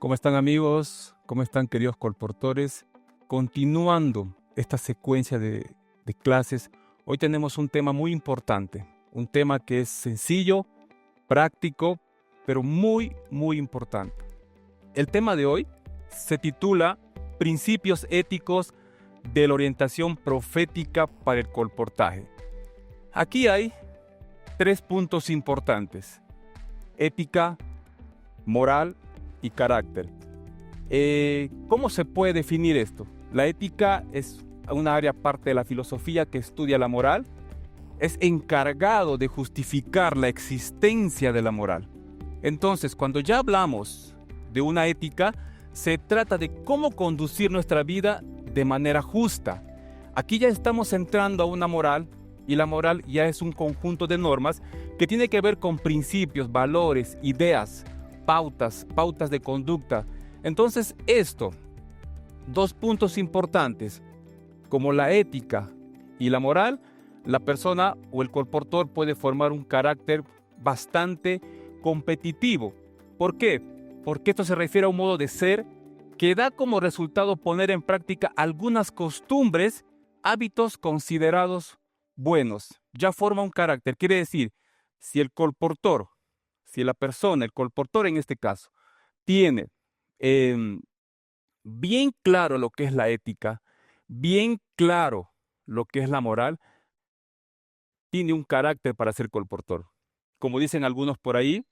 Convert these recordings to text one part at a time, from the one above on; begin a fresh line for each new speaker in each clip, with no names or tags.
¿Cómo están amigos? ¿Cómo están queridos colportores? Continuando esta secuencia de clases, hoy tenemos un tema muy importante, un tema que es sencillo, práctico, pero muy importante. El tema de hoy se titula Principios éticos de la orientación profética para el colportaje. Aquí hay 3 puntos importantes: ética, moral y carácter. ¿Cómo se puede definir esto? La ética es una área parte de la filosofía que estudia la moral. Es encargado de justificar la existencia de la moral. Entonces, cuando ya hablamos de una ética, se trata de cómo conducir nuestra vida de manera justa. Aquí ya estamos entrando a una moral, y la moral ya es un conjunto de normas que tiene que ver con principios, valores, ideas, pautas de conducta. Entonces, 2 puntos importantes, como la ética y la moral, la persona o el colportor puede formar un carácter bastante competitivo. ¿Por qué? Porque esto se refiere a un modo de ser que da como resultado poner en práctica algunas costumbres, hábitos considerados buenos. Ya forma un carácter. Quiere decir, si el colportor, el colportor en este caso, tiene bien claro lo que es la ética, bien claro lo que es la moral, tiene un carácter para ser colportor. Como dicen algunos por ahí,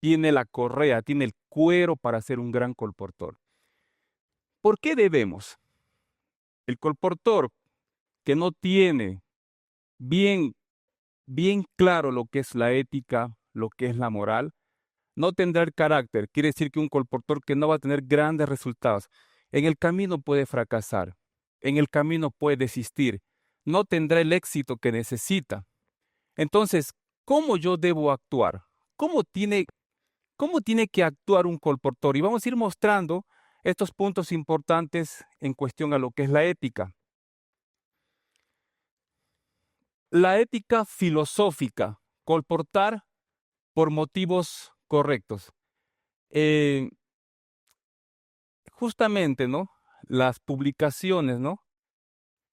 tiene la correa, tiene el cuero para ser un gran colportor. ¿Por qué debemos? El colportor que no tiene bien claro lo que es la ética, lo que es la moral, no tendrá el carácter. Quiere decir que un colportor que no va a tener grandes resultados. En el camino puede fracasar, en el camino puede desistir, no tendrá el éxito que necesita. Entonces, ¿cómo yo debo actuar? ¿Cómo tiene que actuar un colportor? Y vamos a ir mostrando estos puntos importantes en cuestión a lo que es la ética. La ética filosófica, colportar por motivos correctos. Justamente, ¿no? Las publicaciones, ¿no?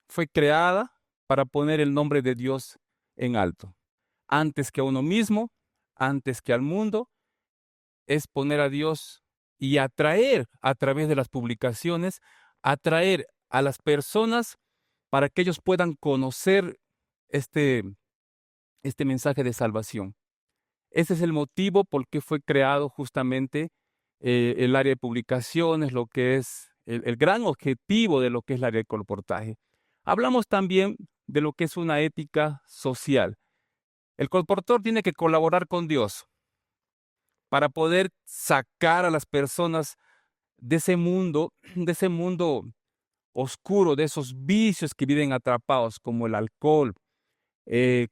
Fue creada para poner el nombre de Dios en alto. Antes que a uno mismo, antes que al mundo, es poner a Dios y atraer a través de las publicaciones, atraer a las personas para que ellos puedan conocer este mensaje de salvación. Ese es el motivo por qué fue creado justamente el área de publicaciones, lo que es el gran objetivo de lo que es el área de colportaje. Hablamos también de lo que es una ética social. El colportor tiene que colaborar con Dios para poder sacar a las personas de ese mundo oscuro, de esos vicios que viven atrapados, como el alcohol,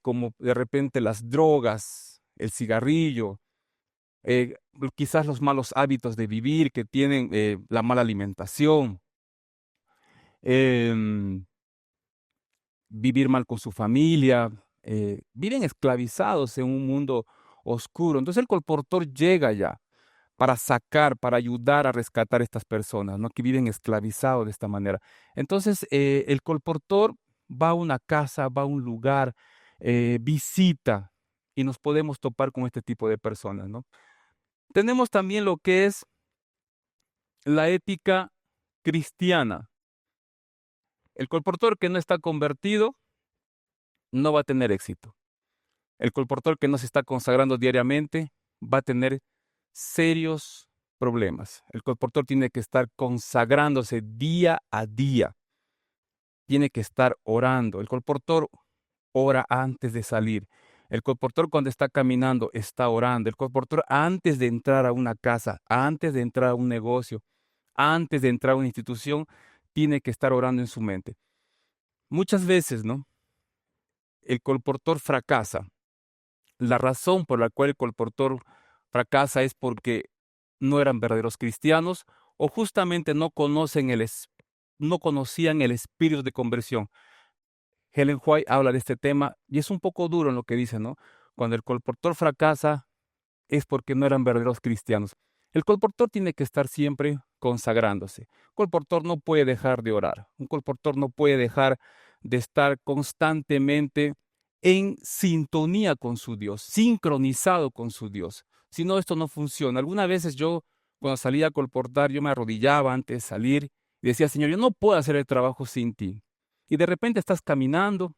como de repente las drogas, el cigarrillo, quizás los malos hábitos de vivir que tienen, la mala alimentación, vivir mal con su familia, viven esclavizados en un mundo oscuro. Entonces el colportor llega ya para sacar, para ayudar a rescatar a estas personas, ¿no? Que viven esclavizados de esta manera. Entonces el colportor va a una casa, va a un lugar, visita, y nos podemos topar con este tipo de personas, ¿no? Tenemos también lo que es la ética cristiana. El colportor que no está convertido no va a tener éxito. El colportor que no se está consagrando diariamente va a tener serios problemas. El colportor tiene que estar consagrándose día a día. Tiene que estar orando. El colportor ora antes de salir. El colportor cuando está caminando está orando. El colportor antes de entrar a una casa, antes de entrar a un negocio, antes de entrar a una institución, tiene que estar orando en su mente. Muchas veces, ¿no? El colportor fracasa. La razón por la cual el colportor fracasa es porque no eran verdaderos cristianos o justamente no conocían el espíritu de conversión. Ellen White habla de este tema y es un poco duro en lo que dice, ¿no? Cuando el colportor fracasa es porque no eran verdaderos cristianos. El colportor tiene que estar siempre consagrándose. Un colportor no puede dejar de orar. Un colportor no puede dejar de estar constantemente en sintonía con su Dios, sincronizado con su Dios. Si no, esto no funciona. Algunas veces yo, cuando salía a colportar, yo me arrodillaba antes de salir y decía, Señor, yo no puedo hacer el trabajo sin ti. Y de repente estás caminando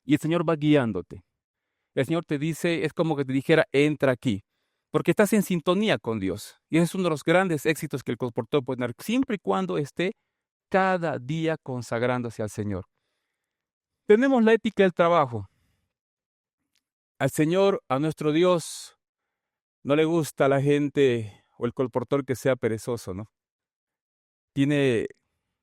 y el Señor va guiándote. El Señor te dice, es como que te dijera, entra aquí, porque estás en sintonía con Dios. Y ese es uno de los grandes éxitos que el colportor puede tener, siempre y cuando esté cada día consagrándose al Señor. Tenemos la ética del trabajo. Al Señor, a nuestro Dios, no le gusta a la gente o el colportor que sea perezoso, ¿no? Tiene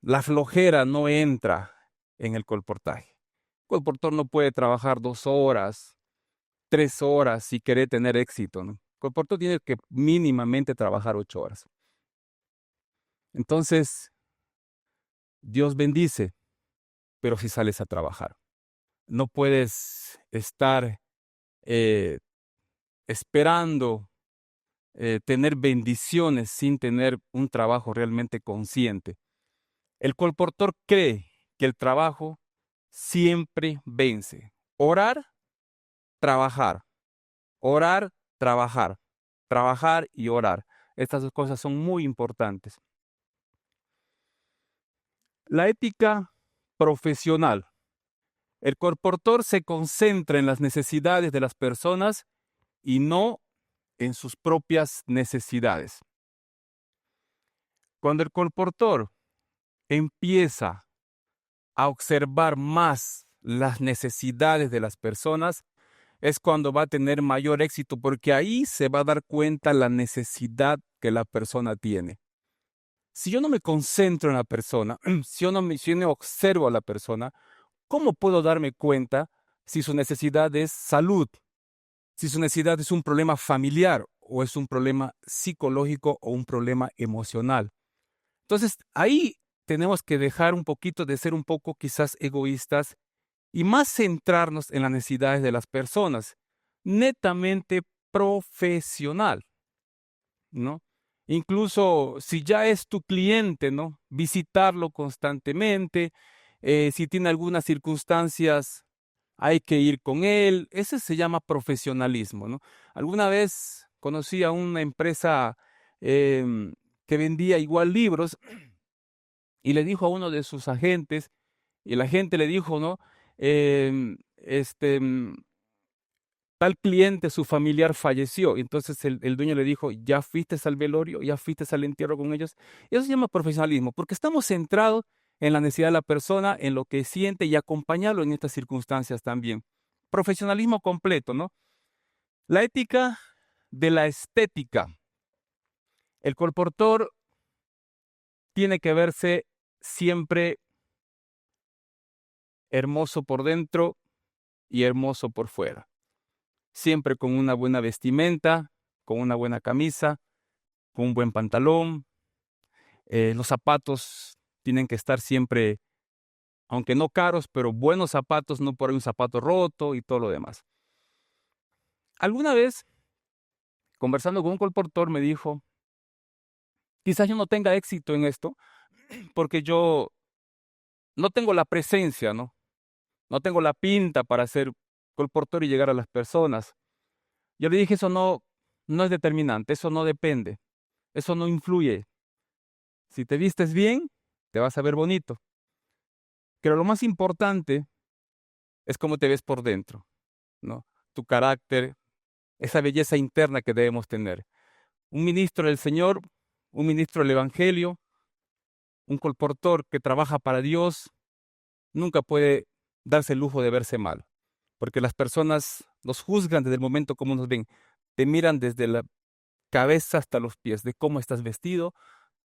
la flojera, no entra en el colportaje. El colportor no puede trabajar 2 horas, 3 horas si quiere tener éxito, ¿no? El colportor tiene que mínimamente trabajar 8 horas. Entonces, Dios bendice, pero si sales a trabajar. No puedes estar eh, esperando tener bendiciones sin tener un trabajo realmente consciente. El colportor cree que el trabajo siempre vence. Orar, trabajar. Orar, trabajar. Trabajar y orar. Estas dos cosas son muy importantes. La ética profesional. El colportor se concentra en las necesidades de las personas y no en sus propias necesidades. Cuando el colportor empieza a observar más las necesidades de las personas, es cuando va a tener mayor éxito, porque ahí se va a dar cuenta la necesidad que la persona tiene. Si yo no me concentro en la persona, si yo no observo a la persona, ¿cómo puedo darme cuenta si su necesidad es salud, si su necesidad es un problema familiar o es un problema psicológico o un problema emocional? Entonces, ahí tenemos que dejar un poquito de ser un poco quizás egoístas y más centrarnos en las necesidades de las personas, netamente profesional, ¿no? Incluso si ya es tu cliente, ¿no? Visitarlo constantemente, si tiene algunas circunstancias, hay que ir con él. Ese se llama profesionalismo, ¿no? Alguna vez conocí a una empresa que vendía igual libros y le dijo a uno de sus agentes, y el agente le dijo, ¿no? Em, este, mm, Tal cliente, su familiar falleció. Y entonces el dueño le dijo, ¿ya fuiste al velorio? ¿Ya fuiste al entierro con ellos? Y eso se llama profesionalismo, porque estamos centrados en la necesidad de la persona, en lo que siente y acompañarlo en estas circunstancias también. Profesionalismo completo, ¿no? La ética de la estética. El colportor tiene que verse siempre hermoso por dentro y hermoso por fuera. Siempre con una buena vestimenta, con una buena camisa, con un buen pantalón. Los zapatos tienen que estar siempre, aunque no caros, pero buenos zapatos, no por ahí un zapato roto y todo lo demás. Alguna vez, conversando con un colportor, me dijo, quizás yo no tenga éxito en esto, porque yo no tengo la presencia, ¿no? No tengo la pinta para ser colportor y llegar a las personas. Yo le dije, eso no es determinante, eso no depende, eso no influye. Si te vistes bien, te vas a ver bonito. Pero lo más importante es cómo te ves por dentro, ¿no? Tu carácter, esa belleza interna que debemos tener. Un ministro del Señor, un ministro del Evangelio, un colportor que trabaja para Dios, nunca puede darse el lujo de verse mal, porque las personas nos juzgan desde el momento como nos ven. Te miran desde la cabeza hasta los pies, de cómo estás vestido,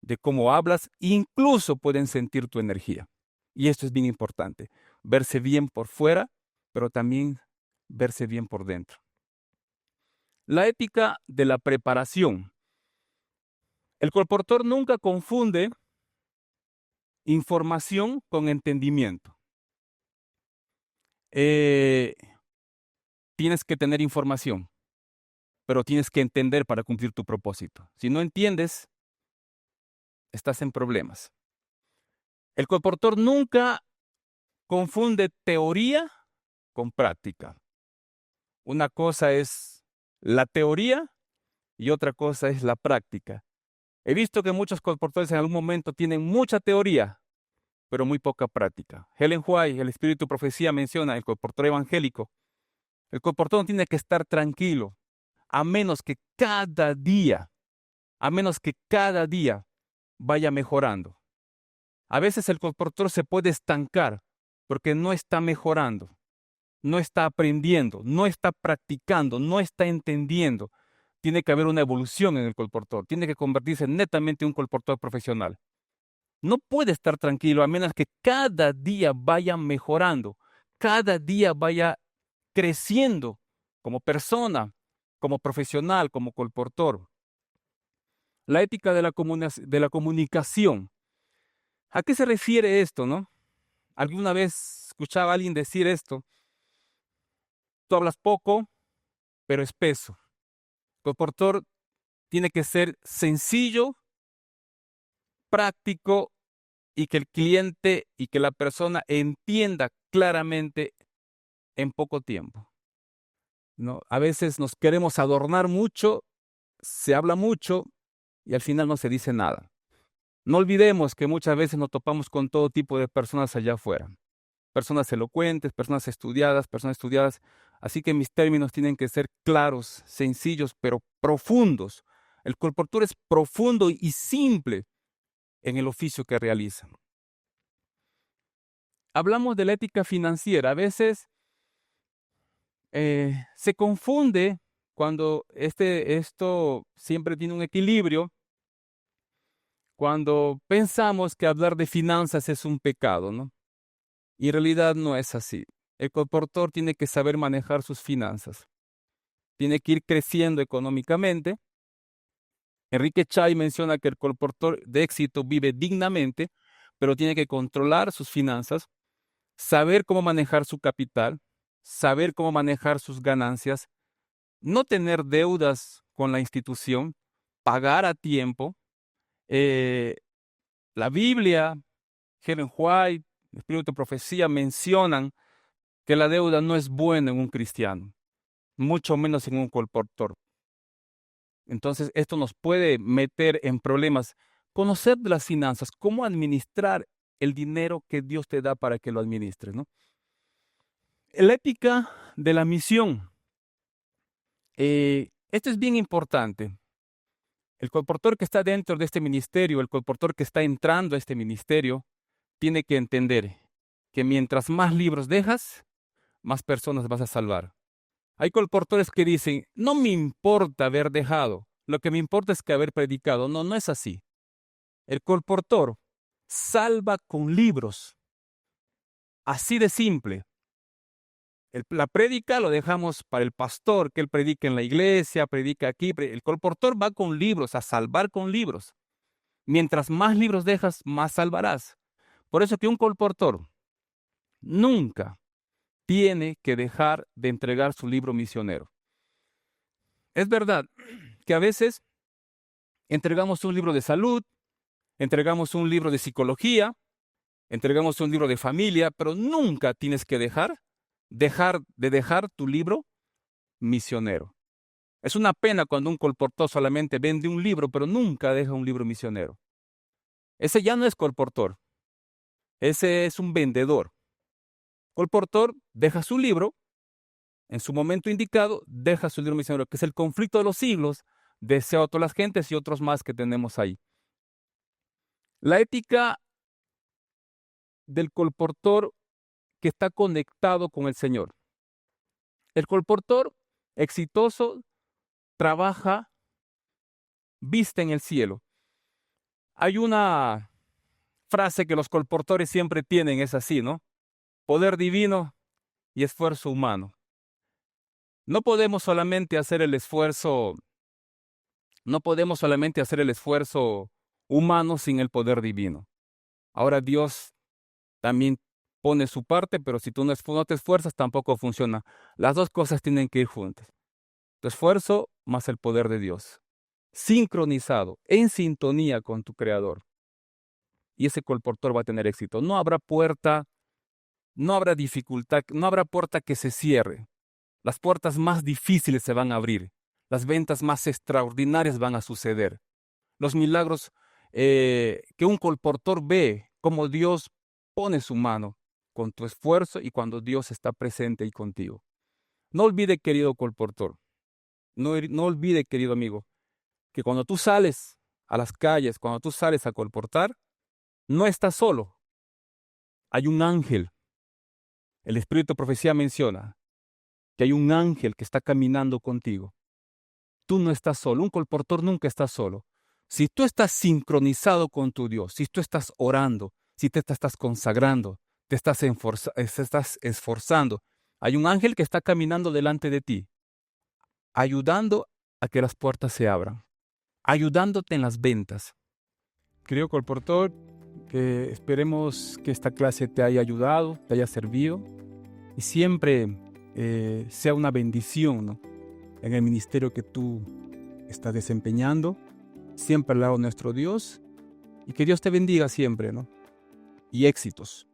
de cómo hablas, incluso pueden sentir tu energía. Y esto es bien importante, verse bien por fuera, pero también verse bien por dentro. La ética de la preparación. El colportor nunca confunde información con entendimiento. Tienes que tener información, pero tienes que entender para cumplir tu propósito. Si no entiendes, estás en problemas. El colportor nunca confunde teoría con práctica. Una cosa es la teoría y otra cosa es la práctica. He visto que muchos colportores en algún momento tienen mucha teoría, pero muy poca práctica. Ellen White, el espíritu profecía, menciona el colportor evangélico. El colportor no tiene que estar tranquilo, a menos que cada día vaya mejorando. A veces el colportor se puede estancar porque no está mejorando, no está aprendiendo, no está practicando, no está entendiendo. Tiene que haber una evolución en el colportor, tiene que convertirse netamente en un colportor profesional. No puede estar tranquilo a menos que cada día vaya mejorando, cada día vaya creciendo como persona, como profesional, como colportor. La ética de la comunicación. ¿A qué se refiere esto, no? Alguna vez escuchaba a alguien decir esto: tú hablas poco, pero espeso. El colportor tiene que ser sencillo, práctico y que el cliente y que la persona entienda claramente en poco tiempo, ¿no? A veces nos queremos adornar mucho, se habla mucho y al final no se dice nada. No olvidemos que muchas veces nos topamos con todo tipo de personas allá afuera. Personas elocuentes, personas estudiadas. Así que mis términos tienen que ser claros, sencillos, pero profundos. El colportor es profundo y simple en el oficio que realiza. Hablamos de la ética financiera. A veces se confunde cuando esto siempre tiene un equilibrio, cuando pensamos que hablar de finanzas es un pecado, ¿no? Y en realidad no es así. El colportor tiene que saber manejar sus finanzas. Tiene que ir creciendo económicamente. Enrique Chay menciona que el colportor de éxito vive dignamente, pero tiene que controlar sus finanzas, saber cómo manejar su capital, saber cómo manejar sus ganancias, no tener deudas con la institución, pagar a tiempo. La Biblia, Ellen White, el Espíritu de Profecía mencionan que la deuda no es buena en un cristiano, mucho menos en un colportor. Entonces, esto nos puede meter en problemas. Conocer de las finanzas, cómo administrar el dinero que Dios te da para que lo administres, ¿no? La ética de la misión. Esto es bien importante. El colportor que está dentro de este ministerio, el colportor que está entrando a este ministerio, tiene que entender que mientras más libros dejas, más personas vas a salvar. Hay colportores que dicen: no me importa haber dejado, lo que me importa es que haber predicado. No, no es así. El colportor salva con libros. Así de simple. La prédica lo dejamos para el pastor, que él predica en la iglesia, predica aquí. El colportor va con libros, a salvar con libros. Mientras más libros dejas, más salvarás. Por eso que un colportor nunca tiene que dejar de entregar su libro misionero. Es verdad que a veces entregamos un libro de salud, entregamos un libro de psicología, entregamos un libro de familia, pero nunca tienes que dejar tu libro misionero. Es una pena cuando un colportor solamente vende un libro, pero nunca deja un libro misionero. Ese ya no es colportor, ese es un vendedor. Colportor deja su libro, en su momento indicado, deja su libro misionero, que es el conflicto de los siglos, desea a todas las gentes y otros más que tenemos ahí. La ética del colportor que está conectado con el Señor. El colportor exitoso trabaja, vista en el cielo. Hay una frase que los colportores siempre tienen, es así, ¿no? Poder divino y esfuerzo humano. No podemos solamente hacer el esfuerzo humano sin el poder divino. Ahora Dios también pone su parte, pero si tú no te esfuerzas, tampoco funciona. Las dos cosas tienen que ir juntas. Tu esfuerzo más el poder de Dios. Sincronizado, en sintonía con tu Creador. Y ese colportor va a tener éxito. No habrá puerta, no habrá dificultad, no habrá puerta que se cierre. Las puertas más difíciles se van a abrir. Las ventas más extraordinarias van a suceder. Los milagros que un colportor ve, como Dios pone su mano con tu esfuerzo y cuando Dios está presente y contigo. No olvide, querido colportor, no olvide, querido amigo, que cuando tú sales a las calles, cuando tú sales a colportar, no estás solo. Hay un ángel. El Espíritu de Profecía menciona que hay un ángel que está caminando contigo. Tú no estás solo. Un colportor nunca está solo. Si tú estás sincronizado con tu Dios, si tú estás orando, si te estás consagrando, te estás esforzando, hay un ángel que está caminando delante de ti, ayudando a que las puertas se abran, ayudándote en las ventas. Querido colportor, que esperemos que esta clase te haya ayudado, te haya servido y siempre sea una bendición, ¿no?, en el ministerio que tú estás desempeñando, siempre al lado de nuestro Dios, y que Dios te bendiga siempre, ¿no? Y éxitos.